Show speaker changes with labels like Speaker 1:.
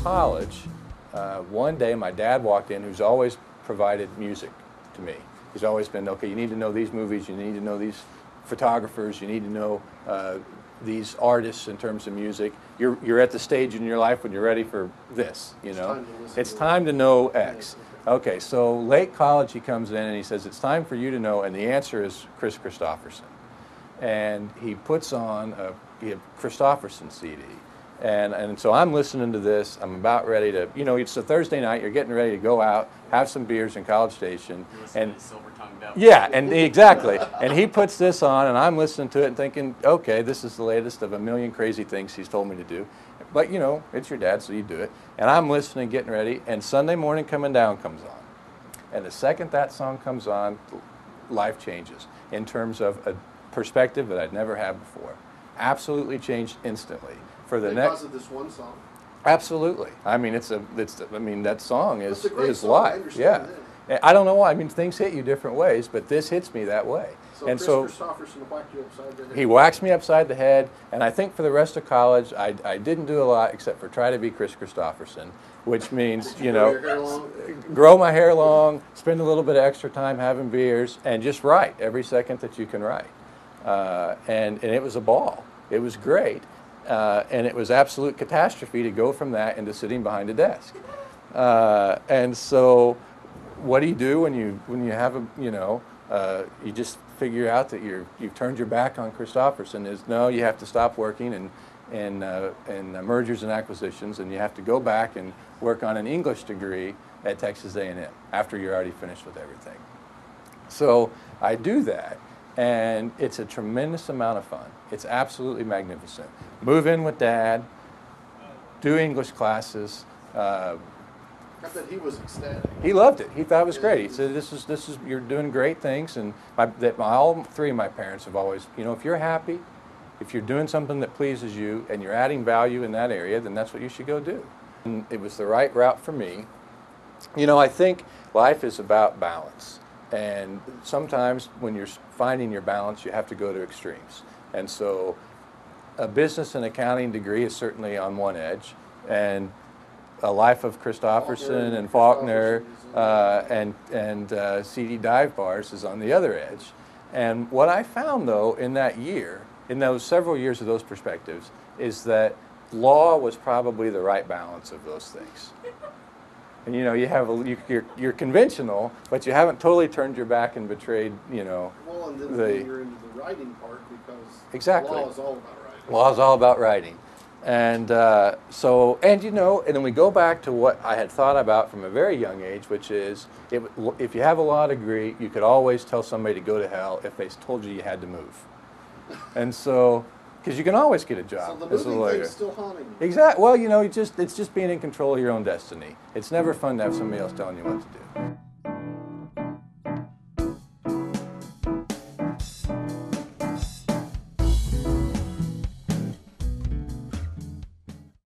Speaker 1: college, one day my dad walked in, who's always provided music to me. He's always been, okay, you need to know these movies, you need to know these photographers, you need to know these artists in terms of music. You're at the stage in your life when you're ready for this, you know. It's time to know X. Okay, so late college he comes in and he says, it's time for you to know, and the answer is Kristofferson. And he puts on a Kristofferson CD. And so I'm listening to this, I'm about ready to, you know, it's a Thursday night, you're getting ready to go out, have some beers in College Station. And yeah, and exactly. And he puts this on, and I'm listening to it and thinking, okay, this is the latest of a million crazy things he's told me to do. But, you know, it's your dad, so you do it. And I'm listening, getting ready, and Sunday Morning Coming Down comes on. And the second that song comes on, life changes in terms of a perspective that I'd never had before. Absolutely changed instantly. For the
Speaker 2: because of this one song?
Speaker 1: Absolutely. I mean, I mean, that song is life.
Speaker 2: Yeah.
Speaker 1: I don't know why. I mean, things hit you different ways, but this hits me that way.
Speaker 2: So
Speaker 1: and
Speaker 2: Kristofferson whacked you upside the head.
Speaker 1: He whacks me upside the head, and I think for the rest of college, I didn't do a lot except for try to be Kristofferson, which means, you know, grow my hair long, spend a little bit of extra time having beers, and just write every second that you can write. And it was a ball. It was great. And it was absolute catastrophe to go from that into sitting behind a desk. And so what do you do when you have a, you know, you just figure out that you've turned your back on Kristofferson? Is no, you have to stop working in mergers and acquisitions, and you have to go back and work on an English degree at Texas A&M after you're already finished with everything. So I do that, and it's a tremendous amount of fun. It's absolutely magnificent. Move in with Dad, do English classes.
Speaker 2: I bet he was ecstatic.
Speaker 1: He loved it. He thought it was great. He said, "This is you're doing great things." And all three of my parents have always, you know, if you're happy, if you're doing something that pleases you, and you're adding value in that area, then that's what you should go do. And it was the right route for me. You know, I think life is about balance, and sometimes when you're finding your balance, you have to go to extremes. And so, a business and accounting degree is certainly on one edge, and a life of Kristofferson and Faulkner and CD dive bars is on the other edge. And what I found, though, in that year, in those several years of those perspectives, is that law was probably the right balance of those things. And you know, you're conventional, but you haven't totally turned your back and betrayed, you know.
Speaker 2: Well, and then you're into the writing part, because
Speaker 1: exactly.
Speaker 2: Law is all about writing.
Speaker 1: Law is all about writing. And you know, and then we go back to what I had thought about from a very young age, which is if you have a law degree, you could always tell somebody to go to hell if they told you had to move. And so, because you can always get a job as a lawyer.
Speaker 2: Thing's still haunting you.
Speaker 1: Exactly. Well, you know, it's just being in control of your own destiny. It's never fun to have somebody else telling you what to do.